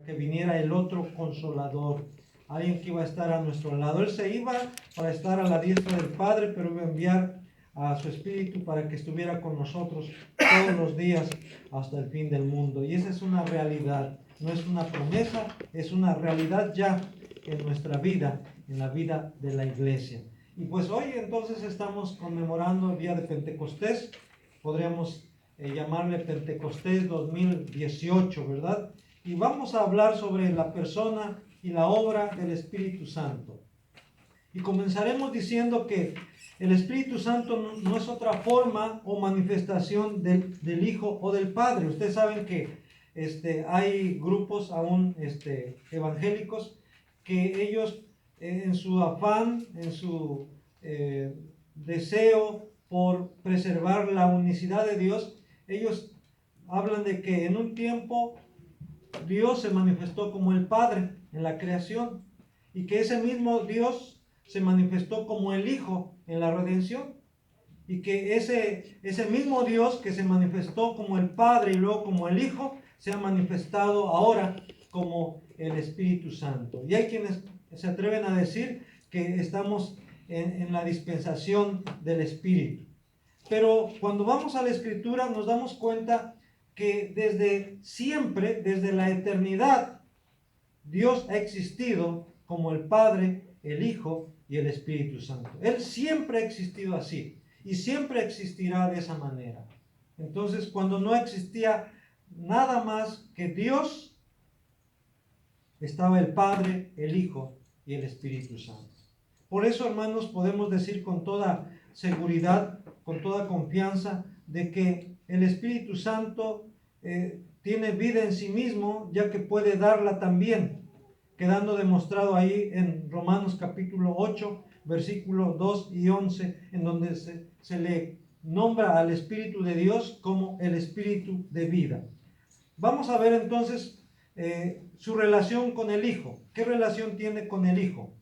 que viniera el otro consolador, alguien que iba a estar a nuestro lado. Él se iba para estar a la diestra del Padre, pero iba a enviar a su Espíritu para que estuviera con nosotros todos los días hasta el fin del mundo. Y esa es una realidad, no es una promesa, es una realidad ya en nuestra vida, en la vida de la iglesia. Y pues hoy entonces estamos conmemorando el día de Pentecostés, podríamos llamarle Pentecostés 2018, ¿verdad? Y vamos a hablar sobre la persona y la obra del Espíritu Santo. Y comenzaremos diciendo que el Espíritu Santo no es otra forma o manifestación del Hijo o del Padre. Ustedes saben que hay grupos aún evangélicos que ellos en su afán, en su deseo por preservar la unicidad de Dios, ellos hablan de que en un tiempo Dios se manifestó como el Padre en la creación y que ese mismo Dios se manifestó como el Hijo en la redención y que ese mismo Dios que se manifestó como el Padre y luego como el Hijo se ha manifestado ahora como el Espíritu Santo. Y hay quienes se atreven a decir que estamos en la dispensación del Espíritu. Pero cuando vamos a la Escritura nos damos cuenta que desde siempre, desde la eternidad, Dios ha existido como el Padre, el Hijo y el Espíritu Santo. Él siempre ha existido así y siempre existirá de esa manera. Entonces, cuando no existía nada más que Dios, estaba el Padre, el Hijo y el Espíritu Santo. Por eso, hermanos, podemos decir con toda seguridad, con toda confianza, de que el Espíritu Santo tiene vida en sí mismo, ya que puede darla también, quedando demostrado ahí en Romanos capítulo 8, versículos 2 y 11, en donde se le nombra al Espíritu de Dios como el Espíritu de vida. Vamos a ver entonces su relación con el Hijo. ¿Qué relación tiene con el Hijo?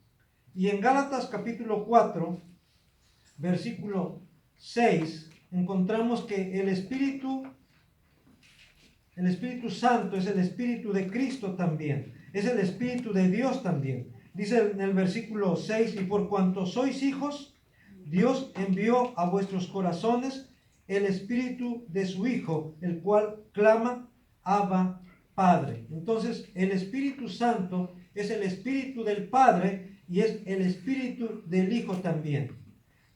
Y en Gálatas capítulo 4, versículo 6, encontramos que el Espíritu Santo es el Espíritu de Cristo también, es el Espíritu de Dios también. Dice en el versículo 6, y por cuanto sois hijos, Dios envió a vuestros corazones el Espíritu de su Hijo, el cual clama, Abba, Padre. Entonces, el Espíritu Santo es el Espíritu del Padre y es el Espíritu del Hijo también.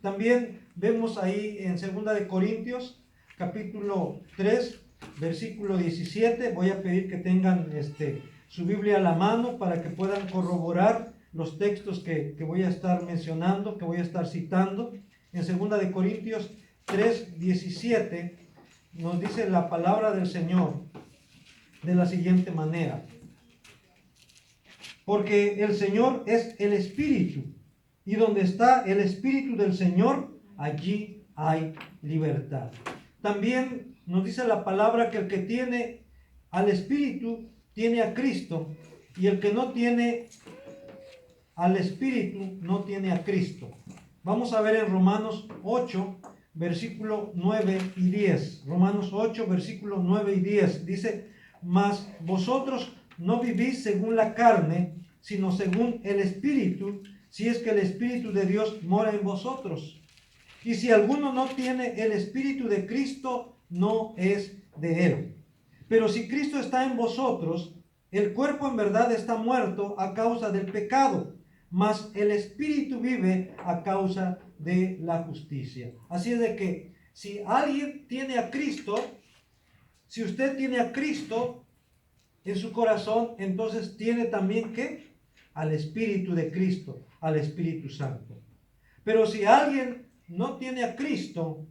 También vemos ahí en 2 de Corintios, capítulo 3, versículo 17. Voy a pedir que tengan su Biblia a la mano para que puedan corroborar los textos que voy a estar mencionando, que voy a estar citando. En 2 de Corintios 3, 17 nos dice la palabra del Señor de la siguiente manera: porque el Señor es el Espíritu, y donde está el Espíritu del Señor, allí hay libertad. También nos dice la palabra que el que tiene al Espíritu tiene a Cristo, y el que no tiene al Espíritu no tiene a Cristo. Vamos a ver en Romanos 8, versículo 9 y 10. Romanos 8, versículo 9 y 10. Dice: mas vosotros no vivís según la carne, sino según el Espíritu, si es que el Espíritu de Dios mora en vosotros. Y si alguno no tiene el Espíritu de Cristo, no es de él. Pero si Cristo está en vosotros, el cuerpo en verdad está muerto a causa del pecado, mas el Espíritu vive a causa de la justicia. Así es de que si alguien tiene a Cristo, si usted tiene a Cristo en su corazón, entonces tiene también ¿qué? Al Espíritu de Cristo, al Espíritu Santo. Pero si alguien no tiene a Cristo,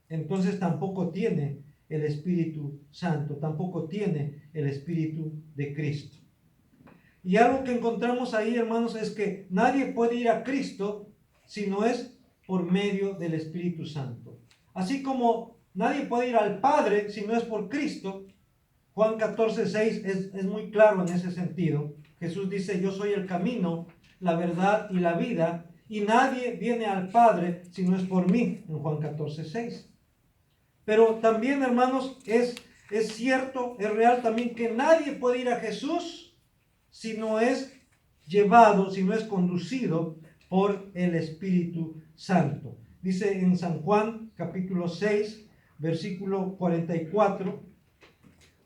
entonces tampoco tiene el Espíritu Santo, tampoco tiene el Espíritu de Cristo. Y algo que encontramos ahí, hermanos, es que nadie puede ir a Cristo si no es por medio del Espíritu Santo. Así como nadie puede ir al Padre si no es por Cristo. Juan 14:6 es muy claro en ese sentido. Jesús dice: yo soy el camino, la verdad y la vida, y nadie viene al Padre si no es por mí, en Juan 14:6. Pero también, hermanos, es es cierto, es real también que nadie puede ir a Jesús si no es llevado, si no es conducido por el Espíritu Santo. Dice en San Juan capítulo 6, versículo 44,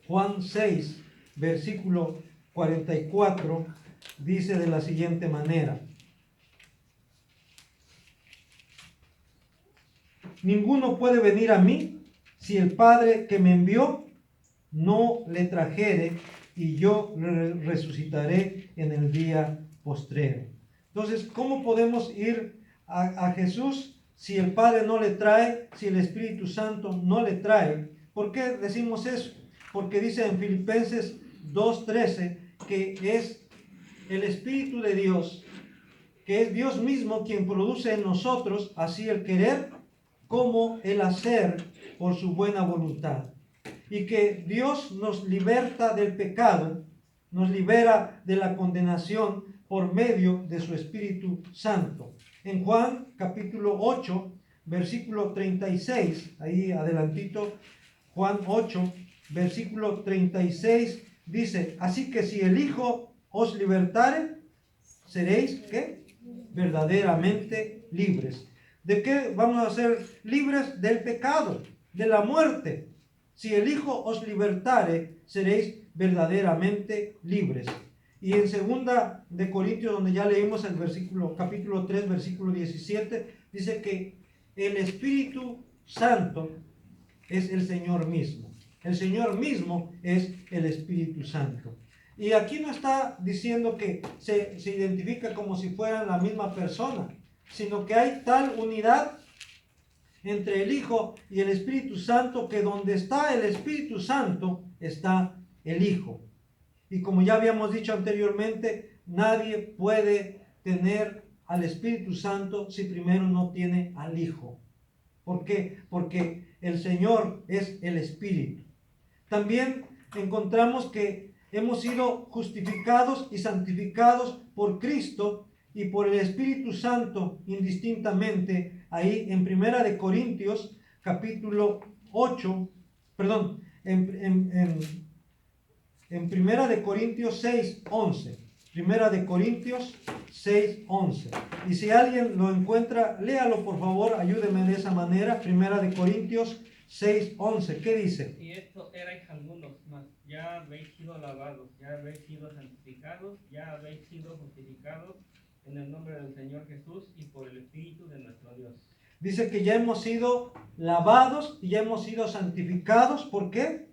Juan 6, versículo 44, dice de la siguiente manera: ninguno puede venir a mí si el Padre que me envió no le trajere, y yo le resucitaré en el día postrero. Entonces, ¿cómo podemos ir a Jesús si el Padre no le trae, si el Espíritu Santo no le trae? ¿Por qué decimos eso? Porque dice en Filipenses 2:13 que es el Espíritu de Dios, que es Dios mismo quien produce en nosotros así el querer como el hacer por su buena voluntad. Y que Dios nos liberta del pecado, nos libera de la condenación por medio de su Espíritu Santo. En Juan capítulo 8, versículo 36, ahí adelantito, Juan 8, versículo 36, dice: así que si el Hijo os libertare, seréis, ¿qué? Verdaderamente libres. ¿De qué vamos a ser libres? Del pecado, de la muerte. Si el Hijo os libertare, seréis verdaderamente libres. Y en 2 Corintios, donde ya leímos el versículo, capítulo 3, versículo 17, dice que el Espíritu Santo es el Señor mismo. El Señor mismo es el Espíritu Santo. Y aquí no está diciendo que se identifica como si fueran la misma persona, sino que hay tal unidad entre el Hijo y el Espíritu Santo, que donde está el Espíritu Santo está el Hijo. Y como ya habíamos dicho anteriormente, nadie puede tener al Espíritu Santo si primero no tiene al Hijo. ¿Por qué? Porque el Señor es el Espíritu. También encontramos que hemos sido justificados y santificados por Cristo y por el Espíritu Santo indistintamente, ahí en 1 Corintios capítulo 8, perdón, en 1 Corintios 6, 11. 1 Corintios 6, 11. Y si alguien lo encuentra, léalo por favor, ayúdeme de esa manera. 1 Corintios 6, 11. ¿Qué dice? Y esto erais algunos, mas ya habéis sido lavados, ya habéis sido santificados, ya habéis sido justificados en el nombre del Señor Jesús y por el Espíritu de nuestro Dios. Dice que ya hemos sido lavados y ya hemos sido santificados. ¿Por qué?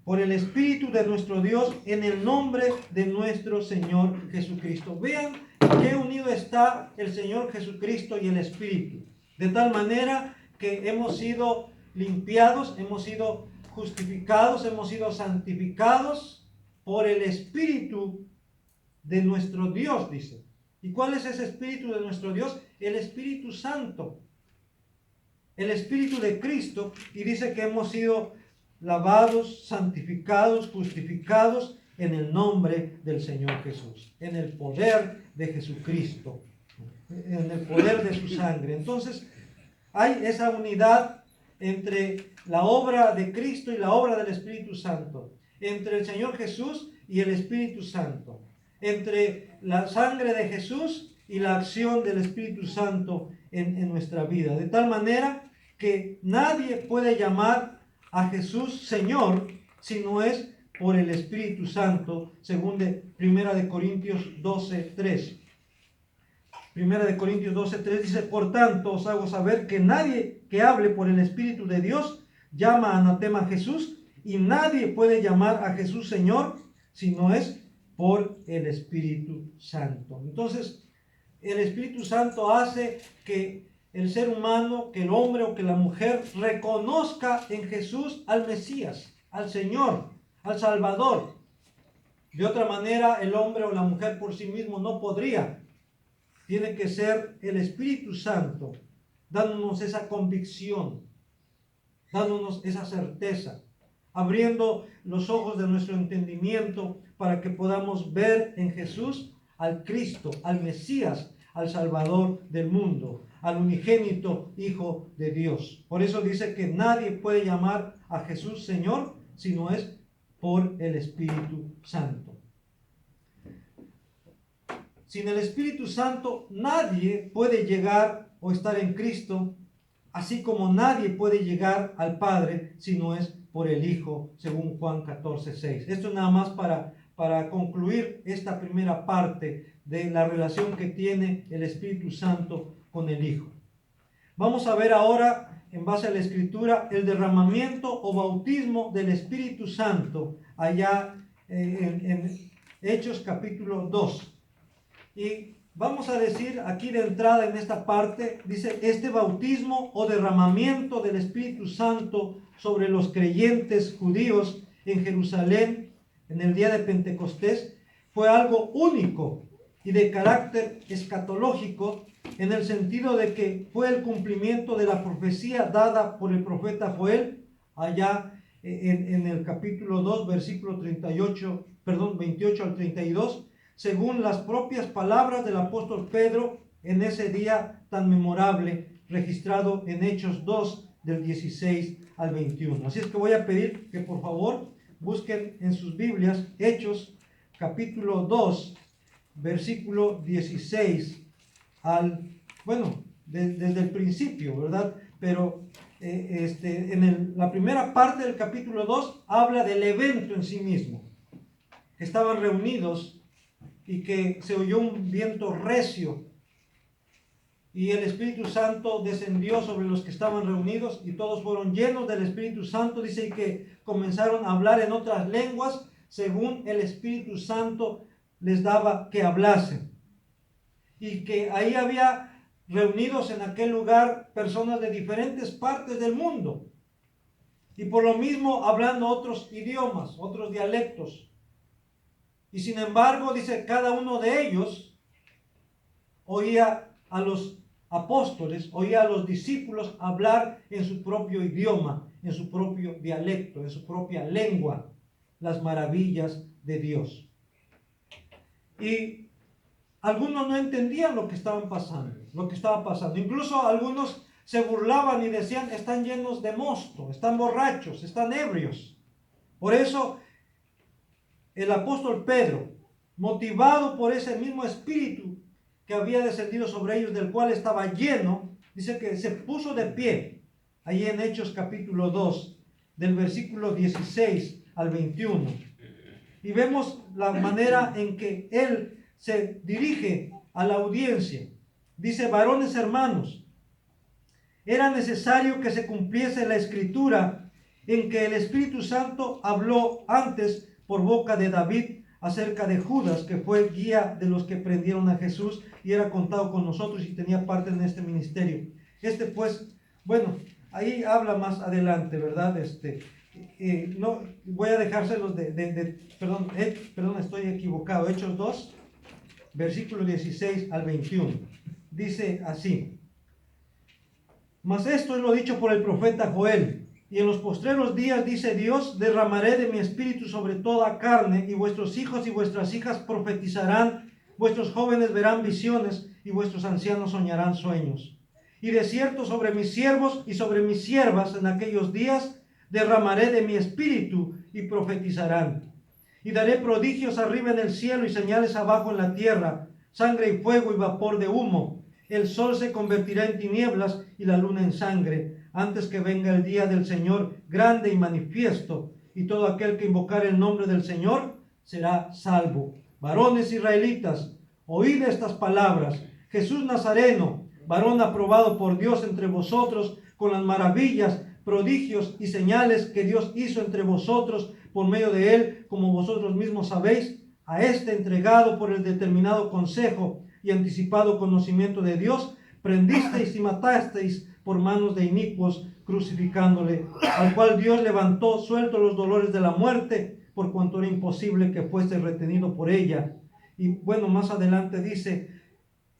Por el Espíritu de nuestro Dios, en el nombre de nuestro Señor Jesucristo. Vean qué unido está el Señor Jesucristo y el Espíritu. De tal manera que hemos sido limpiados, hemos sido justificados, hemos sido santificados por el Espíritu de nuestro Dios, dice. ¿Y cuál es ese Espíritu de nuestro Dios? El Espíritu Santo, el Espíritu de Cristo. Y dice que hemos sido lavados, santificados, justificados en el nombre del Señor Jesús, en el poder de Jesucristo, en el poder de su sangre. Entonces, hay esa unidad entre la obra de Cristo y la obra del Espíritu Santo, entre el Señor Jesús y el Espíritu Santo, entre la sangre de Jesús y la acción del Espíritu Santo en nuestra vida, de tal manera que nadie puede llamar a Jesús Señor si no es por el Espíritu Santo, según de 1 Corintios 12:3. 1 Corintios 12:3 dice: por tanto os hago saber que nadie que hable por el Espíritu de Dios llama anatema a Jesús, y nadie puede llamar a Jesús Señor si no es por el Espíritu Santo. Entonces, el Espíritu Santo hace que el ser humano, que el hombre o que la mujer reconozca en Jesús al Mesías, al Señor, al Salvador. De otra manera, el hombre o la mujer por sí mismo no podría. Tiene que ser el Espíritu Santo dándonos esa convicción, dándonos esa certeza, abriendo los ojos de nuestro entendimiento para que podamos ver en Jesús al Cristo, al Mesías, al Salvador del mundo, al unigénito Hijo de Dios. Por eso dice que nadie puede llamar a Jesús Señor si no es por el Espíritu Santo. Sin el Espíritu Santo nadie puede llegar o estar en Cristo, así como nadie puede llegar al Padre si no es por el Hijo, según Juan 14:6. Esto es nada más para concluir esta primera parte de la relación que tiene el Espíritu Santo con el Hijo. Vamos a ver ahora, en base a la Escritura, el derramamiento o bautismo del Espíritu Santo allá en Hechos capítulo 2. Y vamos a decir aquí de entrada en esta parte, dice, este bautismo o derramamiento del Espíritu Santo sobre los creyentes judíos en Jerusalén en el día de Pentecostés fue algo único y de carácter escatológico, en el sentido de que fue el cumplimiento de la profecía dada por el profeta Joel allá en el capítulo 2, versículo 28 al 32, según las propias palabras del apóstol Pedro en ese día tan memorable, registrado en Hechos 2, del 16 al 21. Así es que voy a pedir que por favor busquen en sus Biblias Hechos capítulo 2, versículo 16 desde el principio, ¿verdad? Pero la primera parte del capítulo 2 habla del evento en sí mismo. Estaban reunidos y que se oyó un viento recio y el Espíritu Santo descendió sobre los que estaban reunidos y todos fueron llenos del Espíritu Santo. Dice que comenzaron a hablar en otras lenguas según el Espíritu Santo les daba que hablasen. Y que ahí había reunidos en aquel lugar personas de diferentes partes del mundo. Y por lo mismo hablando otros idiomas, otros dialectos. Y sin embargo, dice, cada uno de ellos oía a los apóstoles, oía a los discípulos hablar en su propio idioma, en su propio dialecto, en su propia lengua, las maravillas de Dios. Y algunos no entendían lo que estaba pasando. Incluso algunos se burlaban y decían, están llenos de mosto, están borrachos, están ebrios. Por eso el apóstol Pedro, motivado por ese mismo espíritu que había descendido sobre ellos, del cual estaba lleno, dice que se puso de pie, ahí en Hechos capítulo 2, del versículo 16 al 21. Y vemos la manera en que él se dirige a la audiencia. Dice, varones hermanos, era necesario que se cumpliese la escritura en que el Espíritu Santo habló antes por boca de David acerca de Judas, que fue guía de los que prendieron a Jesús y era contado con nosotros y tenía parte en este ministerio. Ahí habla más adelante, ¿verdad? No voy a dejárselos estoy equivocado. Hechos 2, versículo 16 al 21. Dice así: mas esto es lo dicho por el profeta Joel. Y en los postreros días, dice Dios, derramaré de mi espíritu sobre toda carne, y vuestros hijos y vuestras hijas profetizarán, vuestros jóvenes verán visiones, y vuestros ancianos soñarán sueños. Y de cierto sobre mis siervos y sobre mis siervas en aquellos días derramaré de mi espíritu, y profetizarán. Y daré prodigios arriba en el cielo y señales abajo en la tierra, sangre y fuego y vapor de humo. El sol se convertirá en tinieblas y la luna en sangre, antes que venga el día del Señor grande y manifiesto, y todo aquel que invocare el nombre del Señor será salvo. Varones israelitas, oíd estas palabras. Jesús Nazareno, varón aprobado por Dios entre vosotros, con las maravillas, prodigios y señales que Dios hizo entre vosotros por medio de él, como vosotros mismos sabéis, a este entregado por el determinado consejo y anticipado conocimiento de Dios, prendisteis y matasteis por manos de inicuos, crucificándole, al cual Dios levantó suelto los dolores de la muerte, por cuanto era imposible que fuese retenido por ella. Y más adelante dice,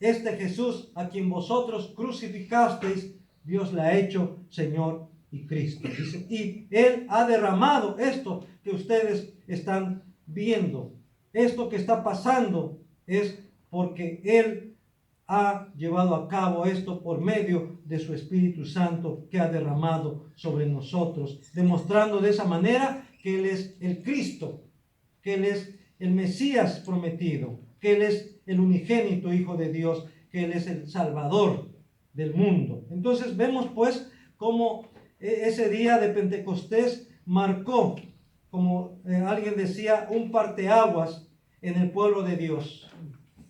este Jesús a quien vosotros crucificasteis, Dios le ha hecho Señor y Cristo. Dice, y Él ha derramado esto que ustedes están viendo. Esto que está pasando es porque Él ha llevado a cabo esto por medio de su Espíritu Santo que ha derramado sobre nosotros, demostrando de esa manera que Él es el Cristo, que Él es el Mesías prometido, que Él es el unigénito Hijo de Dios, que Él es el Salvador del mundo. Entonces vemos pues cómo ese día de Pentecostés marcó, como alguien decía, un parteaguas en el pueblo de Dios.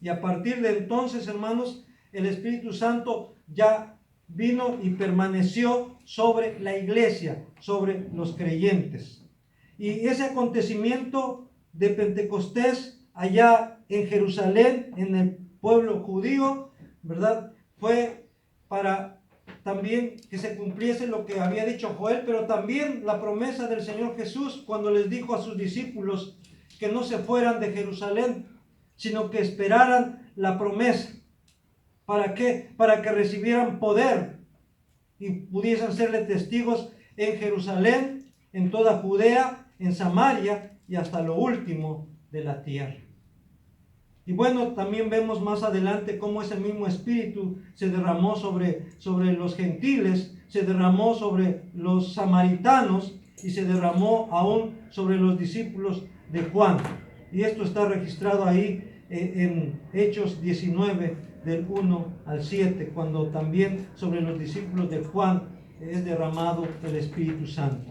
Y a partir de entonces, hermanos, el Espíritu Santo ya vino y permaneció sobre la iglesia, sobre los creyentes. Y ese acontecimiento de Pentecostés allá en Jerusalén, en el pueblo judío, ¿verdad? Fue para también que se cumpliese lo que había dicho Joel, pero también la promesa del Señor Jesús cuando les dijo a sus discípulos que no se fueran de Jerusalén, sino que esperaran la promesa. ¿Para qué? Para que recibieran poder y pudiesen serle testigos en Jerusalén, en toda Judea, en Samaria y hasta lo último de la tierra. Y bueno, también vemos más adelante cómo ese mismo espíritu se derramó sobre los gentiles, se derramó sobre los samaritanos y se derramó aún sobre los discípulos de Juan. Y esto está registrado ahí en Hechos 19, del 1 al 7, cuando también sobre los discípulos de Juan es derramado el Espíritu Santo.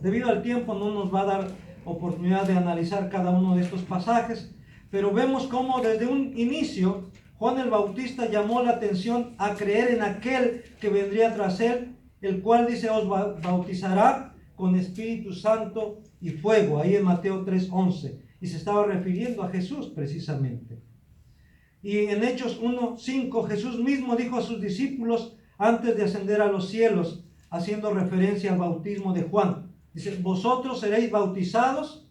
Debido al tiempo no nos va a dar oportunidad de analizar cada uno de estos pasajes, pero vemos cómo desde un inicio Juan el Bautista llamó la atención a creer en aquel que vendría tras él, el cual dice os bautizará con Espíritu Santo y fuego, ahí en Mateo 3:11, y se estaba refiriendo a Jesús precisamente. Y en Hechos 1:5 Jesús mismo dijo a sus discípulos antes de ascender a los cielos, haciendo referencia al bautismo de Juan, dice, vosotros seréis bautizados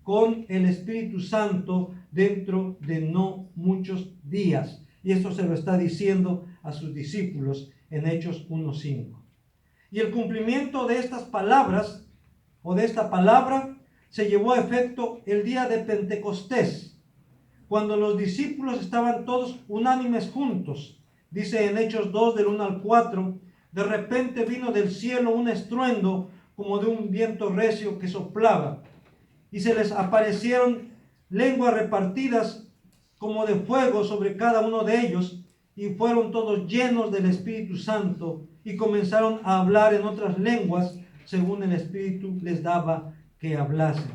con el Espíritu Santo dentro de no muchos días. Y esto se lo está diciendo a sus discípulos en Hechos 1:5. Y el cumplimiento de estas palabras, o de esta palabra, se llevó a efecto el día de Pentecostés, cuando los discípulos estaban todos unánimes juntos. Dice en Hechos 2, del 1 al 4, de repente vino del cielo un estruendo como de un viento recio que soplaba, y se les aparecieron lenguas repartidas como de fuego sobre cada uno de ellos, y fueron todos llenos del Espíritu Santo, y comenzaron a hablar en otras lenguas, según el Espíritu les daba que hablasen.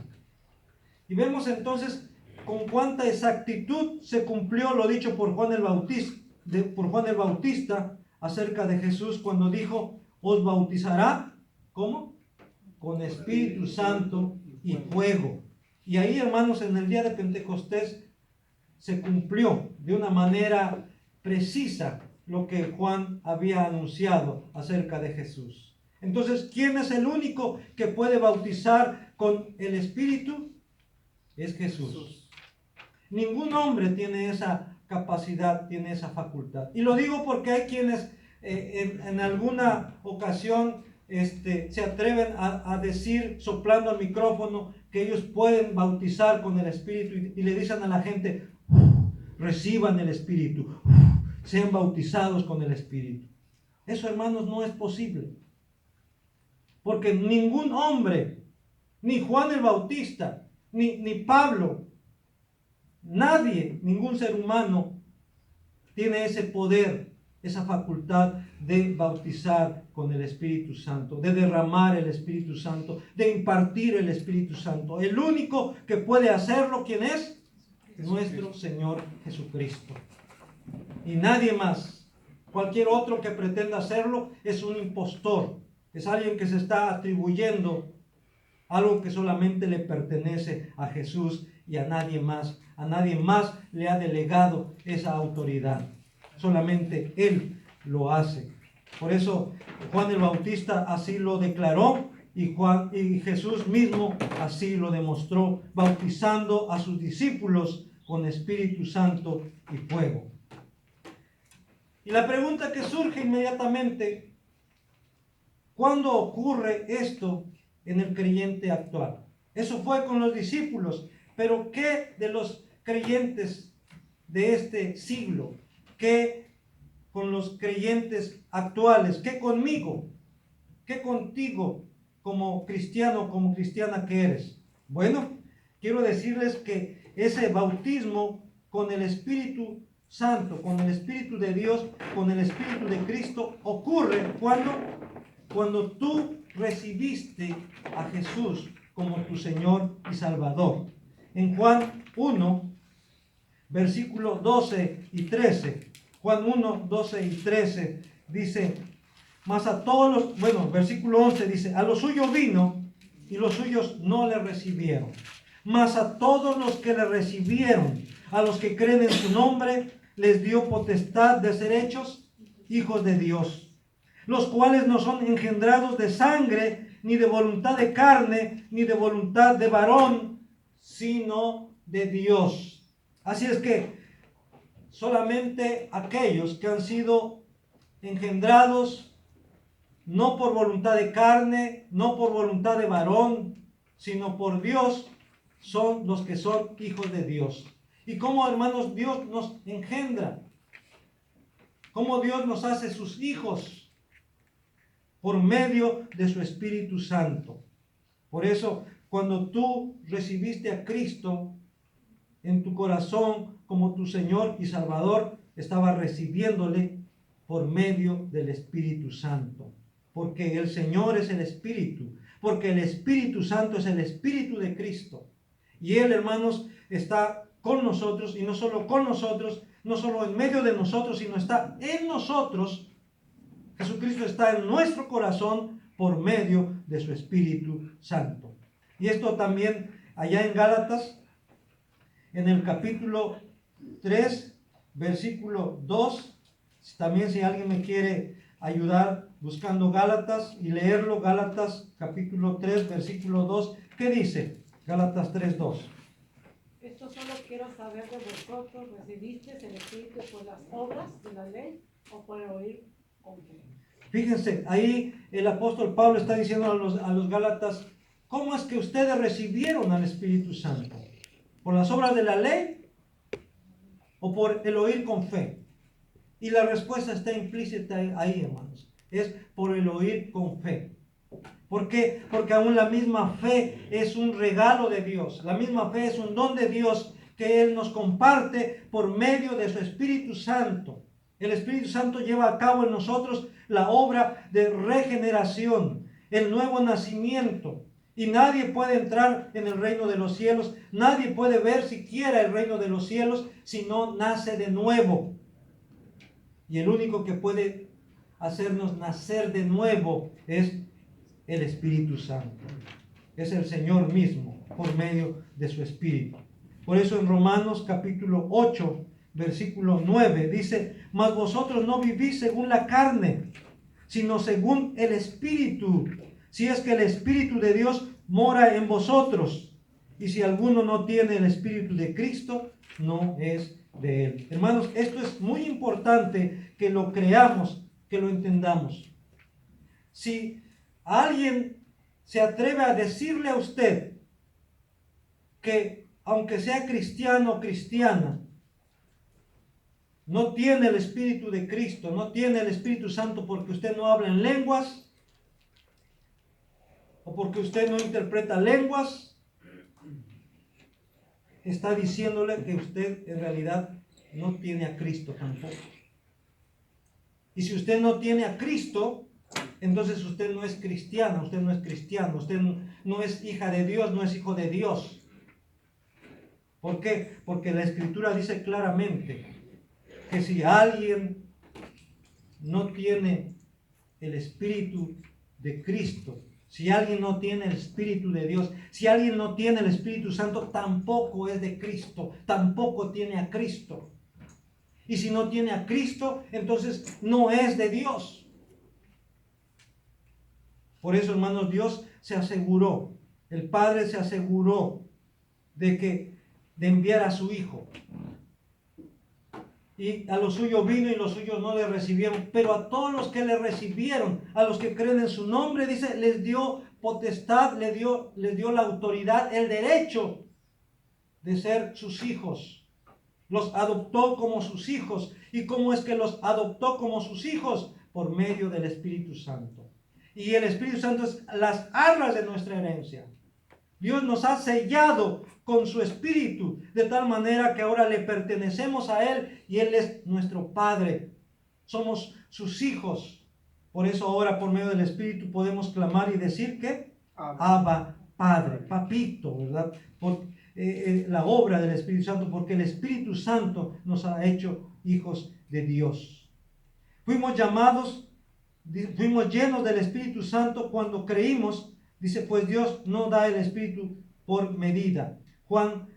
Y vemos entonces con cuánta exactitud se cumplió lo dicho por Juan el Bautista acerca de Jesús cuando dijo, os bautizará, ¿cómo? Con Espíritu Santo y fuego. Y ahí, hermanos, en el día de Pentecostés se cumplió de una manera precisa lo que Juan había anunciado acerca de Jesús. Entonces, ¿quién es el único que puede bautizar con el Espíritu? Es Jesús. Ningún hombre tiene esa capacidad, tiene esa facultad. Y lo digo porque hay quienes en alguna ocasión se atreven a decir, soplando al micrófono, que ellos pueden bautizar con el Espíritu y le dicen a la gente, reciban el Espíritu, sean bautizados con el Espíritu. Eso, hermanos, no es posible. Porque ningún hombre, ni Juan el Bautista, ni Pablo, nadie, ningún ser humano tiene ese poder, esa facultad de bautizar con el Espíritu Santo, de derramar el Espíritu Santo, de impartir el Espíritu Santo. El único que puede hacerlo, ¿quién es? Nuestro Señor Jesucristo. Y nadie más. Cualquier otro que pretenda hacerlo es un impostor, es alguien que se está atribuyendo algo que solamente le pertenece a Jesús y a nadie más. A nadie más le ha delegado esa autoridad. Solamente Él lo hace. Por eso Juan el Bautista así lo declaró y Jesús mismo así lo demostró, bautizando a sus discípulos con Espíritu Santo y fuego. Y la pregunta que surge inmediatamente, ¿cuándo ocurre esto en el creyente actual? Eso fue con los discípulos, pero ¿qué de los creyentes de este siglo? que con los creyentes actuales, que conmigo, que contigo como cristiano, como cristiana que eres. Bueno, quiero decirles que ese bautismo con el Espíritu Santo, con el Espíritu de Dios, con el Espíritu de Cristo, ocurre cuando tú recibiste a Jesús como tu Señor y Salvador. En Juan 1, versículos 12 y 13. Juan 1, 12 y 13 dice, mas a todos los, bueno, versículo 11 dice, a los suyos vino y los suyos no le recibieron. Mas a todos los que le recibieron, a los que creen en su nombre, les dio potestad de ser hechos hijos de Dios, los cuales no son engendrados de sangre, ni de voluntad de carne, ni de voluntad de varón, sino de Dios. Así es que solamente aquellos que han sido engendrados no por voluntad de carne, no por voluntad de varón, sino por Dios, son los que son hijos de Dios. Y cómo, hermanos, Dios nos engendra, cómo Dios nos hace sus hijos por medio de su Espíritu Santo. Por eso, cuando tú recibiste a Cristo en tu corazón como tu Señor y Salvador, estabas recibiéndole por medio del Espíritu Santo. Porque el Señor es el Espíritu, porque el Espíritu Santo es el Espíritu de Cristo. Y Él, hermanos, está con nosotros, y no solo con nosotros, no solo en medio de nosotros, sino está en nosotros. Jesucristo está en nuestro corazón por medio de su Espíritu Santo. Y esto también allá en Gálatas, en el capítulo 3, versículo 2, también si alguien me quiere ayudar buscando Gálatas y leerlo, Gálatas capítulo 3, versículo 2, ¿qué dice? Gálatas 3, 2. Esto solo quiero saber de vosotros, ¿recibisteis el Espíritu por las obras de la ley o por el oír con fe? Fíjense, ahí el apóstol Pablo está diciendo a los Gálatas, ¿cómo es que ustedes recibieron al Espíritu Santo? ¿Por las obras de la ley o por el oír con fe? Y la respuesta está implícita ahí, hermanos. Es por el oír con fe. ¿Por qué? Porque aún la misma fe es un regalo de Dios. La misma fe es un don de Dios que Él nos comparte por medio de su Espíritu Santo. El Espíritu Santo lleva a cabo en nosotros la obra de regeneración, el nuevo nacimiento. Y nadie puede entrar en el reino de los cielos, nadie puede ver siquiera el reino de los cielos si no nace de nuevo. Y el único que puede hacernos nacer de nuevo es el Espíritu Santo. Es el Señor mismo por medio de su Espíritu. Por eso en Romanos capítulo 8, versículo 9 dice, mas vosotros no vivís según la carne, sino según el Espíritu, si es que el Espíritu de Dios mora en vosotros. Y si alguno no tiene el Espíritu de Cristo, no es de Él. Hermanos, esto es muy importante que lo creamos, que lo entendamos. Si alguien se atreve a decirle a usted que aunque sea cristiano o cristiana, no tiene el Espíritu de Cristo, no tiene el Espíritu Santo porque usted no habla en lenguas, o porque usted no interpreta lenguas, está diciéndole que usted en realidad no tiene a Cristo tampoco. Y si usted no tiene a Cristo, entonces usted no es cristiana, usted no es cristiano, usted no es hija de Dios, no es hijo de Dios. ¿Por qué? Porque la Escritura dice claramente que si alguien no tiene el Espíritu de Cristo, si alguien no tiene el Espíritu de Dios, si alguien no tiene el Espíritu Santo, tampoco es de Cristo, tampoco tiene a Cristo. Y si no tiene a Cristo, entonces no es de Dios. Por eso, hermanos, Dios se aseguró, el Padre se aseguró de enviar a su Hijo. Y a los suyos vino y los suyos no le recibieron. Pero a todos los que le recibieron, a los que creen en su nombre, dice, les dio potestad, les dio la autoridad, el derecho de ser sus hijos. Los adoptó como sus hijos. ¿Y cómo es que los adoptó como sus hijos? Por medio del Espíritu Santo. Y el Espíritu Santo es las arras de nuestra herencia. Dios nos ha sellado con su Espíritu, de tal manera que ahora le pertenecemos a Él y Él es nuestro Padre. Somos sus hijos. Por eso ahora por medio del Espíritu podemos clamar y decir que Abba, Padre, papito, ¿verdad? Por la obra del Espíritu Santo, porque el Espíritu Santo nos ha hecho hijos de Dios. Fuimos llamados, fuimos llenos del Espíritu Santo cuando creímos. Dice, pues Dios no da el Espíritu por medida. Juan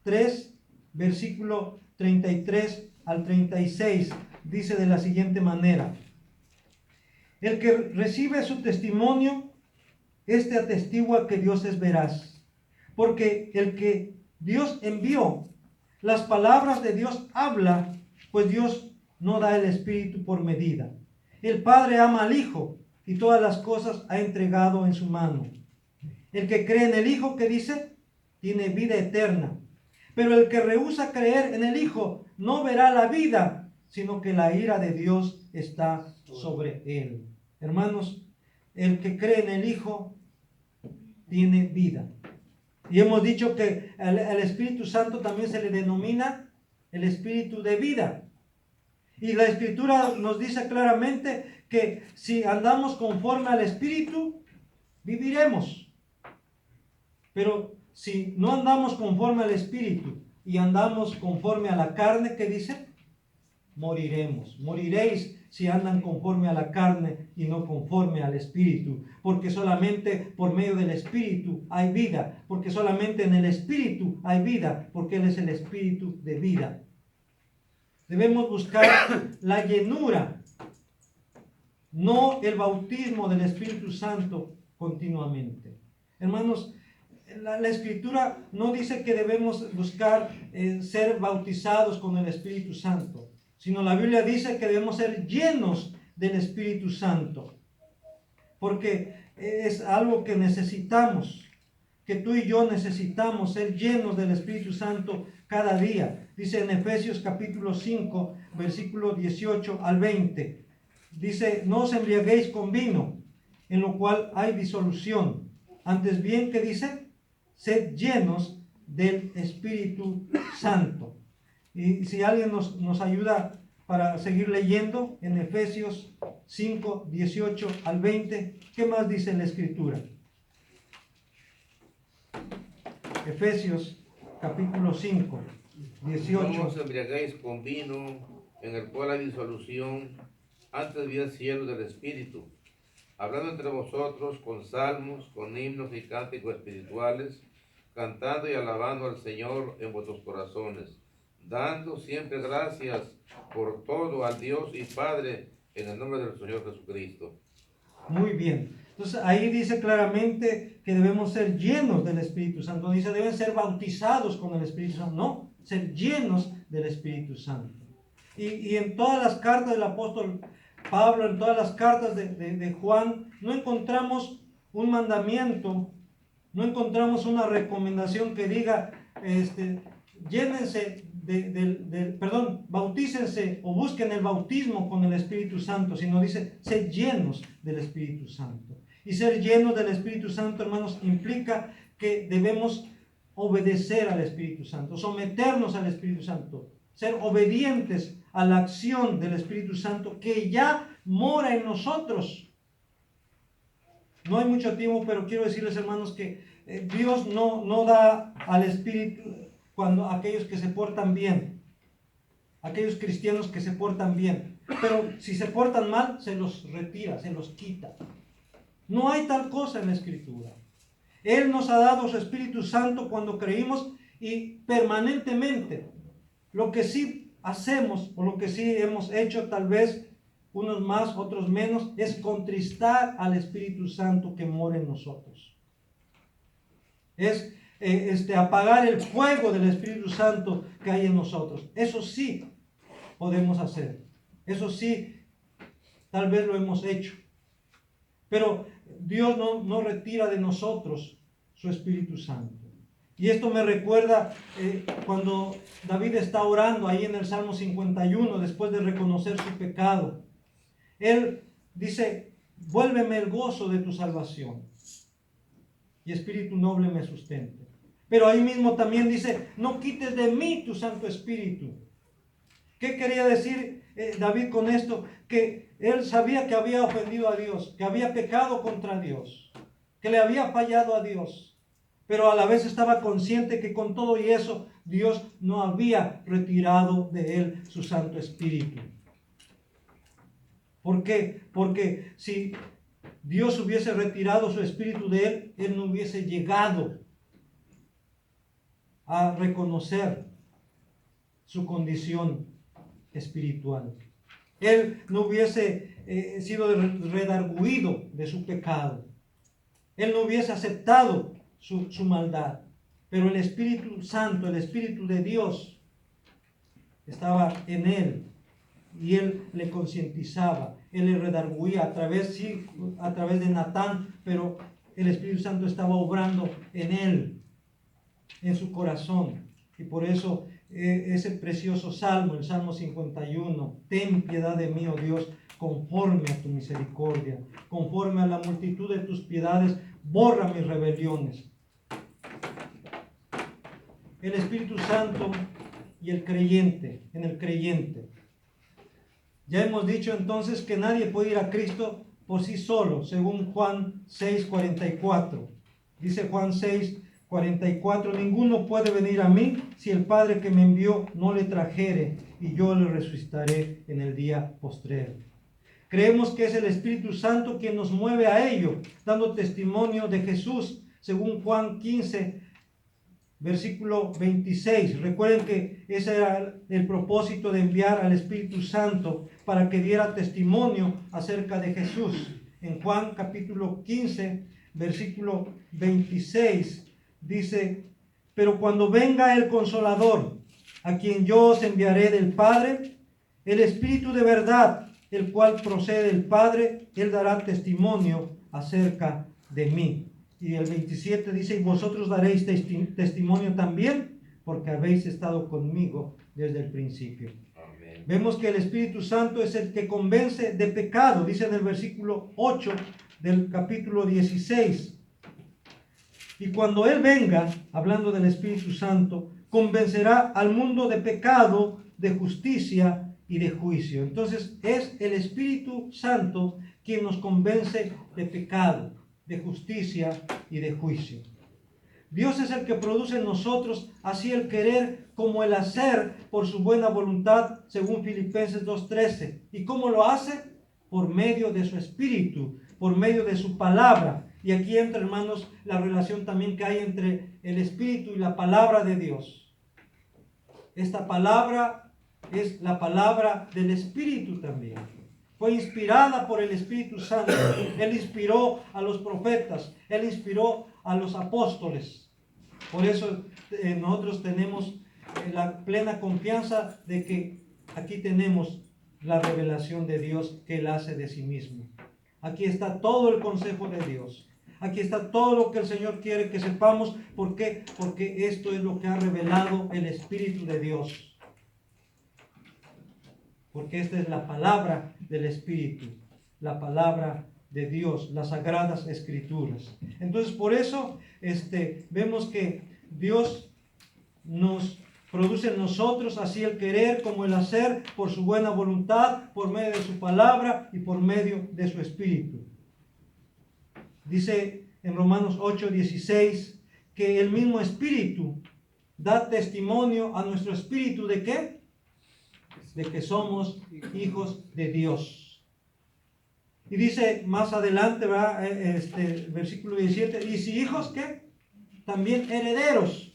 3, versículo 33 al 36, dice de la siguiente manera: el que recibe su testimonio, este atestigua que Dios es veraz, porque el que Dios envió, las palabras de Dios habla, pues Dios no da el Espíritu por medida. El Padre ama al Hijo y todas las cosas ha entregado en su mano. El que cree en el Hijo, ¿qué dice? Tiene vida eterna. Pero el que rehúsa creer en el Hijo no verá la vida, sino que la ira de Dios está sobre él. Hermanos, el que cree en el Hijo tiene vida. Y hemos dicho que al Espíritu Santo también se le denomina el Espíritu de vida. Y la Escritura nos dice claramente que si andamos conforme al Espíritu, viviremos. Pero si no andamos conforme al Espíritu y andamos conforme a la carne, ¿qué dice? Moriremos. Moriréis si andan conforme a la carne y no conforme al Espíritu. Porque solamente por medio del Espíritu hay vida. Porque solamente en el Espíritu hay vida. Porque Él es el Espíritu de vida. Debemos buscar la llenura, no el bautismo del Espíritu Santo continuamente. Hermanos, la Escritura no dice que debemos buscar ser bautizados con el Espíritu Santo, sino la Biblia dice que debemos ser llenos del Espíritu Santo, porque es algo que necesitamos, que tú y yo necesitamos ser llenos del Espíritu Santo cada día. Dice en Efesios capítulo 5, versículo 18 al 20, dice, no os embriaguéis con vino, en lo cual hay disolución. Antes bien, ¿qué dice? Sed llenos del Espíritu Santo. Y si alguien nos ayuda para seguir leyendo en Efesios 5, 18 al 20, ¿qué más dice la Escritura? Efesios capítulo 5, 18. No os embriaguéis con vino, en el cual hay disolución, antes bien cielo del Espíritu, hablando entre vosotros con salmos, con himnos y cánticos espirituales, cantando y alabando al Señor en vuestros corazones, dando siempre gracias por todo al Dios y Padre en el nombre del Señor Jesucristo. Muy bien. Entonces ahí dice claramente que debemos ser llenos del Espíritu Santo. Dice deben ser bautizados con el Espíritu Santo. No, ser llenos del Espíritu Santo. Y en todas las cartas del apóstol Pablo, en todas las cartas de Juan, no encontramos un mandamiento, no encontramos una recomendación que diga, llénense bautícense o busquen el bautismo con el Espíritu Santo, sino dice, ser llenos del Espíritu Santo. Y ser llenos del Espíritu Santo, hermanos, implica que debemos obedecer al Espíritu Santo, someternos al Espíritu Santo, ser obedientes a la acción del Espíritu Santo que ya mora en nosotros. No hay mucho tiempo, pero quiero decirles, hermanos, que Dios no da al Espíritu cuando aquellos que se portan bien, aquellos cristianos que se portan bien, pero si se portan mal, se los retira, se los quita. No hay tal cosa en la Escritura. Él nos ha dado su Espíritu Santo cuando creímos y permanentemente. Lo que sí hacemos o lo que sí hemos hecho, tal vez unos más, otros menos, es contristar al Espíritu Santo que mora en nosotros. Es apagar el fuego del Espíritu Santo que hay en nosotros. Eso sí podemos hacer. Eso sí, tal vez lo hemos hecho. Pero Dios no retira de nosotros su Espíritu Santo. Y esto me recuerda cuando David está orando ahí en el Salmo 51, después de reconocer su pecado. Él dice, vuélveme el gozo de tu salvación y espíritu noble me sustente. Pero ahí mismo también dice, no quites de mí tu Santo Espíritu. ¿Qué quería decir David con esto? Que él sabía que había ofendido a Dios, que había pecado contra Dios, que le había fallado a Dios, pero a la vez estaba consciente que con todo y eso Dios no había retirado de él su Santo Espíritu. ¿Por qué? Porque si Dios hubiese retirado su Espíritu de él, él no hubiese llegado a reconocer su condición espiritual. Él no hubiese sido redarguido de su pecado. Él no hubiese aceptado su maldad. Pero el Espíritu Santo, el Espíritu de Dios, estaba en él. Y él le concientizaba, él le redarguía a través de Natán, pero el Espíritu Santo estaba obrando en él, en su corazón. Y por eso ese precioso salmo, el Salmo 51, ten piedad de mí, oh Dios, conforme a tu misericordia, conforme a la multitud de tus piedades, borra mis rebeliones. El Espíritu Santo y el creyente, en el creyente. Ya hemos dicho entonces que nadie puede ir a Cristo por sí solo, según Juan 6:44. Dice Juan 6:44, ninguno puede venir a mí si el Padre que me envió no le trajere, y yo le resucitaré en el día postrero. Creemos que es el Espíritu Santo quien nos mueve a ello, dando testimonio de Jesús, según Juan 15, versículo 26. Recuerden que ese era el propósito de enviar al Espíritu Santo, para que diera testimonio acerca de Jesús. En Juan capítulo 15, versículo 26, dice, pero cuando venga el Consolador, a quien yo os enviaré del Padre, el Espíritu de verdad, el cual procede del Padre, él dará testimonio acerca de mí. Y el 27 dice, y vosotros daréis testimonio también, porque habéis estado conmigo desde el principio. Amén. Vemos que el Espíritu Santo es el que convence de pecado, dice en el versículo 8 del capítulo 16. Y cuando Él venga, hablando del Espíritu Santo, convencerá al mundo de pecado, de justicia y de juicio. Entonces es el Espíritu Santo quien nos convence de pecado, de justicia y de juicio. Dios es el que produce en nosotros así el querer como el hacer por su buena voluntad, según Filipenses 2:13. ¿Y cómo lo hace? Por medio de su Espíritu, por medio de su palabra. Y aquí entra, hermanos, la relación también que hay entre el Espíritu y la palabra de Dios. Esta palabra es la palabra del Espíritu también. Fue inspirada por el Espíritu Santo. Él inspiró a los profetas. Él inspiró a los apóstoles. Por eso nosotros tenemos la plena confianza de que aquí tenemos la revelación de Dios que Él hace de sí mismo. Aquí está todo el consejo de Dios. Aquí está todo lo que el Señor quiere que sepamos. ¿Por qué? Porque esto es lo que ha revelado el Espíritu de Dios. Porque esta es la palabra del Espíritu, la palabra de Dios, las sagradas escrituras. Entonces, por eso vemos que Dios nos produce en nosotros así el querer como el hacer por su buena voluntad, por medio de su palabra y por medio de su Espíritu. Dice en Romanos 8:16 que el mismo Espíritu da testimonio a nuestro espíritu ¿de qué? De que somos hijos de Dios. Y dice más adelante, ¿verdad? Versículo 17, y si hijos, ¿qué? También herederos.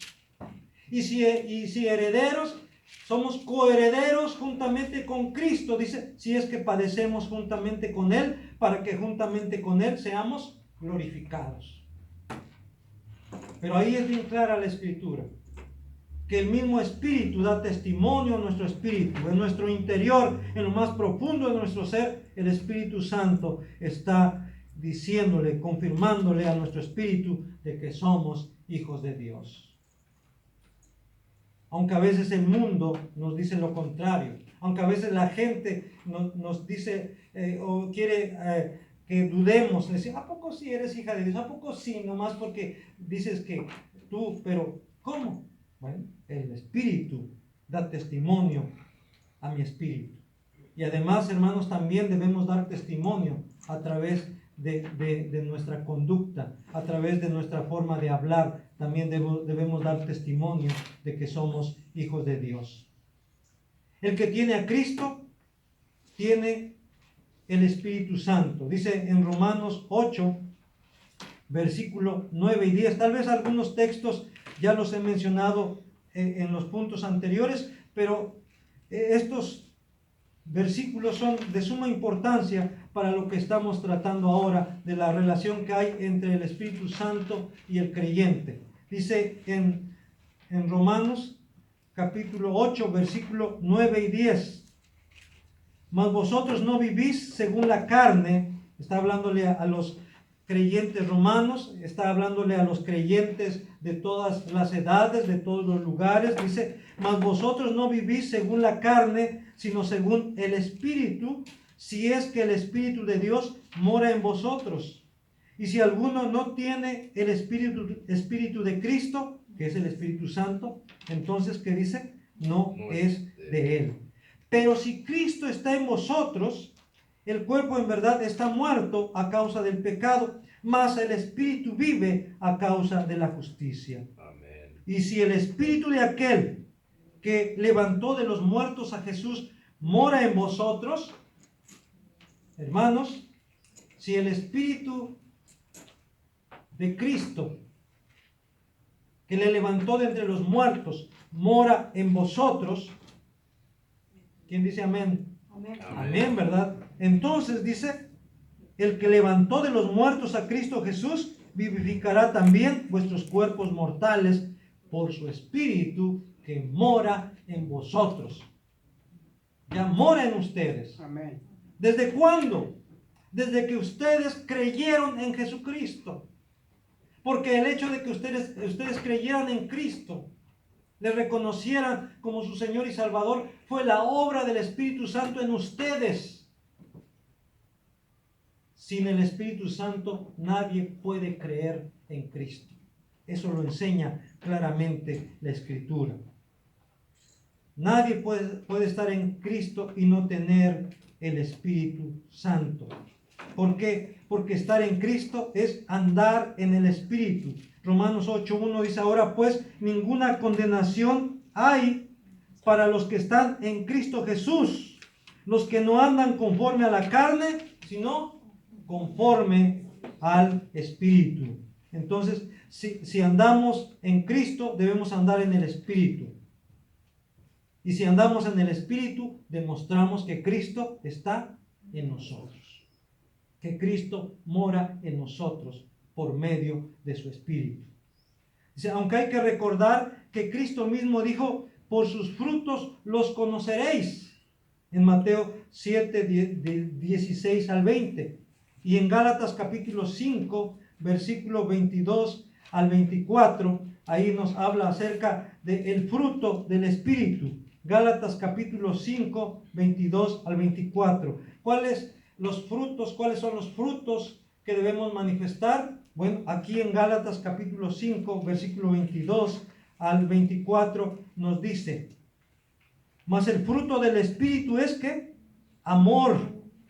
Y si herederos, somos coherederos juntamente con Cristo, dice, si es que padecemos juntamente con Él, para que juntamente con Él seamos glorificados. Pero ahí es bien clara la Escritura, que el mismo Espíritu da testimonio a nuestro espíritu, en nuestro interior, en lo más profundo de nuestro ser, el Espíritu Santo está diciéndole, confirmándole a nuestro espíritu de que somos hijos de Dios. aunque a veces el mundo nos dice lo contrario, aunque a veces la gente nos dice o quiere que dudemos, decir, ¿a poco sí eres hija de Dios? ¿A poco sí? Nomás porque dices que tú, pero ¿cómo? Bueno, el Espíritu da testimonio a mi espíritu. Y además, hermanos, también debemos dar testimonio a través de nuestra conducta, a través de nuestra forma de hablar. También debemos dar testimonio de que somos hijos de Dios. El que tiene a Cristo tiene el Espíritu Santo. Dice en Romanos 8, versículo 9 y 10. Tal vez algunos textos ya los he mencionado en los puntos anteriores, pero estos versículos son de suma importancia para lo que estamos tratando ahora, de la relación que hay entre el Espíritu Santo y el creyente. Dice en Romanos capítulo 8, versículo 9 y 10. Mas vosotros no vivís según la carne. Está hablándole a los creyentes romanos, está hablándole a los creyentes de todas las edades, de todos los lugares. Dice, mas vosotros no vivís según la carne, sino según el Espíritu, si es que el Espíritu de Dios mora en vosotros. Y si alguno no tiene el Espíritu de Cristo, que es el Espíritu Santo, entonces, ¿qué dice? No es de él. Pero si Cristo está en vosotros, el cuerpo en verdad está muerto a causa del pecado, mas el Espíritu vive a causa de la justicia. Amén. Y si el Espíritu de aquel que levantó de los muertos a Jesús mora en vosotros, hermanos, si el Espíritu de Cristo que le levantó de entre los muertos mora en vosotros, ¿quién dice amén? Amén. Amén, ¿verdad? Entonces dice, el que levantó de los muertos a Cristo Jesús, vivificará también vuestros cuerpos mortales por su Espíritu que mora en vosotros. Ya mora en ustedes. Amén. ¿Desde cuándo? Desde que ustedes creyeron en Jesucristo. Porque el hecho de que ustedes creyeran en Cristo, le reconocieran como su Señor y Salvador, fue la obra del Espíritu Santo en ustedes. Sin el Espíritu Santo nadie puede creer en Cristo. Eso lo enseña claramente la Escritura. Nadie puede estar en Cristo y no tener el Espíritu Santo. ¿Por qué? Porque estar en Cristo es andar en el Espíritu. Romanos 8:1 dice, ahora pues ninguna condenación hay para los que están en Cristo Jesús, los que no andan conforme a la carne, sino conforme al Espíritu. Entonces, si andamos en Cristo, debemos andar en el Espíritu. Y si andamos en el Espíritu, demostramos que Cristo está en nosotros. Que Cristo mora en nosotros por medio de su Espíritu. Dice, aunque hay que recordar que Cristo mismo dijo, por sus frutos los conoceréis. En Mateo 7, 16 al 20. Y en Gálatas capítulo 5, versículo 22 al 24, ahí nos habla acerca del fruto del Espíritu. Gálatas capítulo 5, 22 al 24. ¿Cuáles son los frutos que debemos manifestar? Bueno, aquí en Gálatas capítulo 5, versículo 22 al 24 nos dice, mas el fruto del Espíritu es ¿qué? Amor,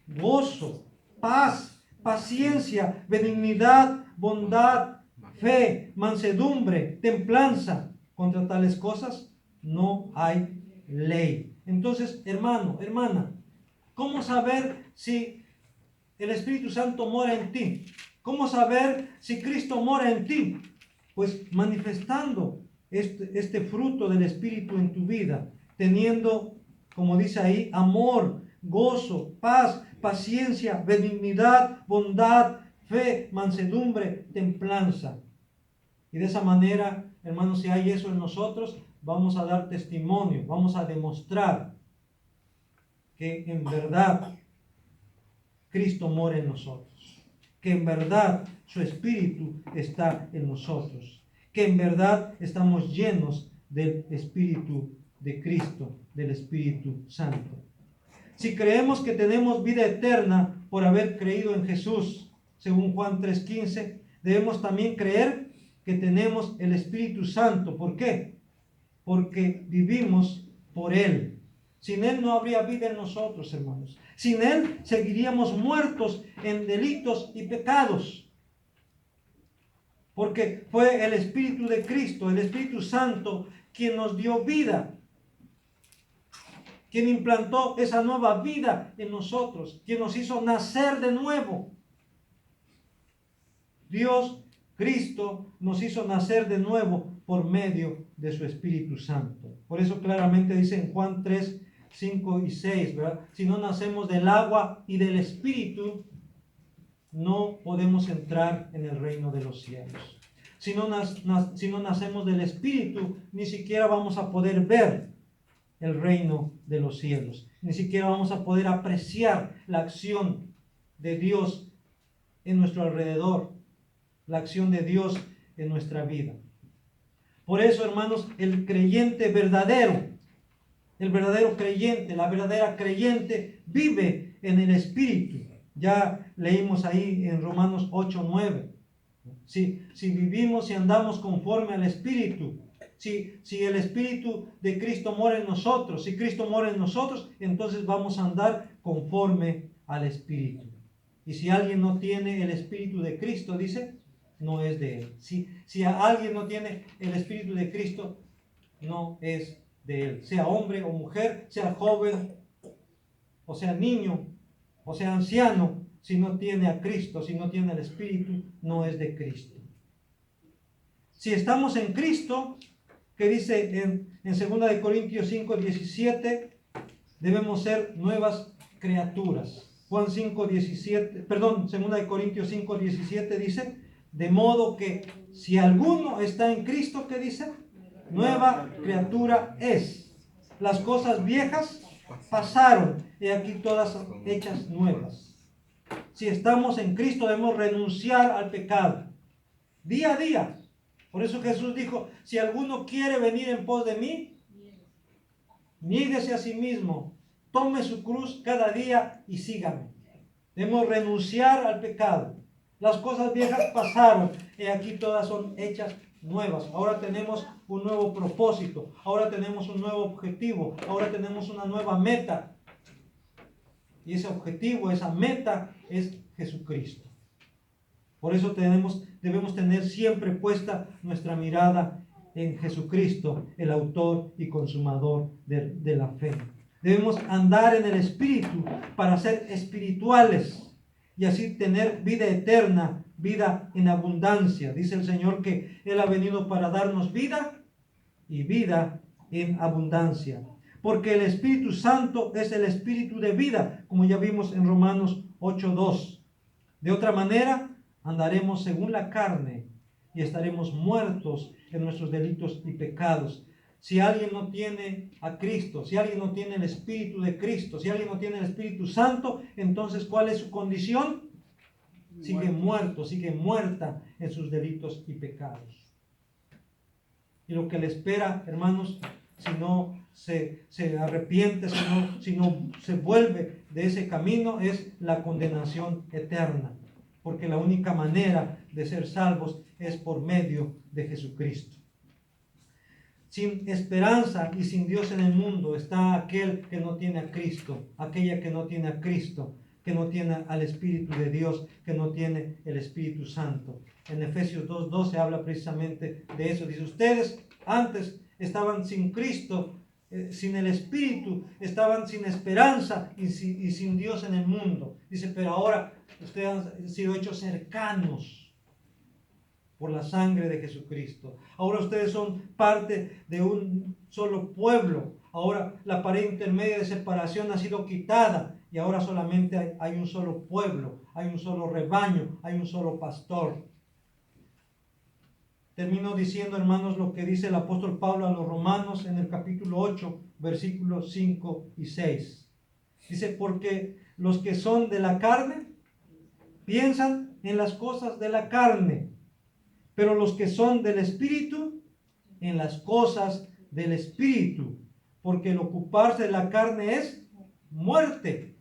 gozo, paz, paciencia, benignidad, bondad, fe, mansedumbre, templanza. Contra tales cosas no hay ley. Entonces, hermano, hermana, ¿cómo saber si el Espíritu Santo mora en ti? ¿Cómo saber si Cristo mora en ti? Pues manifestando este fruto del Espíritu en tu vida, teniendo, como dice ahí, amor, gozo, paz, paciencia, benignidad, bondad, fe, mansedumbre, templanza. Y de esa manera, hermanos, si hay eso en nosotros, vamos a dar testimonio, vamos a demostrar que en verdad Cristo mora en nosotros, que en verdad su Espíritu está en nosotros, que en verdad estamos llenos del Espíritu de Cristo, del Espíritu Santo. Si creemos que tenemos vida eterna por haber creído en Jesús, según Juan 3:15, debemos también creer que tenemos el Espíritu Santo. ¿Por qué? Porque vivimos por Él. Sin Él no habría vida en nosotros, hermanos. Sin Él seguiríamos muertos en delitos y pecados. Porque fue el Espíritu de Cristo, el Espíritu Santo, quien nos dio vida, quien implantó esa nueva vida en nosotros, quien nos hizo nacer de nuevo. Dios, Cristo, nos hizo nacer de nuevo por medio de su Espíritu Santo. Por eso claramente dice en Juan 3, 5 y 6, ¿verdad? Si no nacemos del agua y del Espíritu, no podemos entrar en el reino de los cielos. Si no nacemos del Espíritu, ni siquiera vamos a poder ver el reino de los cielos. Ni siquiera vamos a poder apreciar la acción de Dios en nuestro alrededor, la acción de Dios en nuestra vida. Por eso, hermanos, el creyente verdadero, el verdadero creyente, la verdadera creyente vive en el Espíritu. Ya leímos ahí en Romanos 8:9. Si vivimos y andamos conforme al Espíritu, si el Espíritu de Cristo mora en nosotros, si Cristo mora en nosotros, entonces vamos a andar conforme al Espíritu. Y si alguien no tiene el Espíritu de Cristo, dice, no es de Él. Si alguien no tiene el Espíritu de Cristo, no es de Él. Sea hombre o mujer, sea joven o sea niño o sea anciano, si no tiene a Cristo, si no tiene el Espíritu, no es de Cristo. Si estamos en Cristo, que dice en 2 Corintios 5:17, debemos ser nuevas criaturas. 2 Corintios 5:17 dice, de modo que si alguno está en Cristo, ¿qué dice? Nueva criatura es. Las cosas viejas pasaron, y aquí todas son hechas nuevas. Si estamos en Cristo, debemos renunciar al pecado día a día. Por eso Jesús dijo, si alguno quiere venir en pos de mí, niéguese a sí mismo, tome su cruz cada día y sígame. Debemos renunciar al pecado. Las cosas viejas pasaron, y aquí todas son hechas nuevas. Ahora tenemos un nuevo propósito, ahora tenemos un nuevo objetivo, ahora tenemos una nueva meta. Y ese objetivo, esa meta es Jesucristo. Por eso debemos tener siempre puesta nuestra mirada en Jesucristo, el autor y consumador de la fe. Debemos andar en el Espíritu para ser espirituales y así tener vida eterna, vida en abundancia. Dice el Señor que Él ha venido para darnos vida y vida en abundancia. Porque el Espíritu Santo es el Espíritu de vida, como ya vimos en Romanos 8:2. De otra manera, andaremos según la carne y estaremos muertos en nuestros delitos y pecados. Si alguien no tiene a Cristo, si alguien no tiene el Espíritu de Cristo, si alguien no tiene el Espíritu Santo, entonces ¿cuál es su condición? Sigue muerto, sigue muerta en sus delitos y pecados. Y lo que le espera, hermanos, si no se arrepiente, si no se vuelve de ese camino, es la condenación eterna. Porque la única manera de ser salvos es por medio de Jesucristo. Sin esperanza y sin Dios en el mundo está aquel que no tiene a Cristo, aquella que no tiene a Cristo, que no tiene al Espíritu de Dios, que no tiene el Espíritu Santo. En Efesios 2:12 habla precisamente de eso. Dice, ustedes antes estaban sin Cristo, sin el Espíritu, estaban sin esperanza y sin Dios en el mundo. Dice, pero ahora ustedes han sido hechos cercanos por la sangre de Jesucristo. Ahora ustedes son parte de un solo pueblo. Ahora la pared intermedia de separación ha sido quitada y ahora solamente hay un solo pueblo, hay un solo rebaño, hay un solo pastor. Termino diciendo, hermanos, lo que dice el apóstol Pablo a los romanos en el capítulo 8, versículos 5 y 6. Dice, porque los que son de la carne piensan en las cosas de la carne, pero los que son del Espíritu en las cosas del Espíritu, porque el ocuparse de la carne es muerte,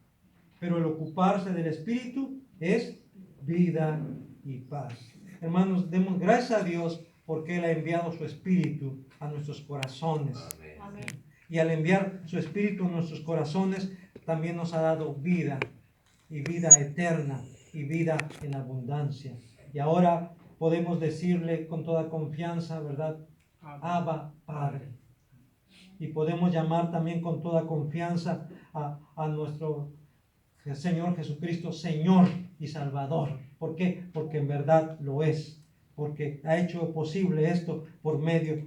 pero el ocuparse del Espíritu es vida y paz. Hermanos, demos gracias a Dios porque Él ha enviado su Espíritu a nuestros corazones. Amén. Y al enviar su Espíritu a nuestros corazones, también nos ha dado vida, y vida eterna, y vida en abundancia. Y ahora podemos decirle con toda confianza, ¿verdad? Abba, Padre. Y podemos llamar también con toda confianza a nuestro Señor Jesucristo, Señor y Salvador. ¿Por qué? Porque en verdad lo es. Porque ha hecho posible esto por medio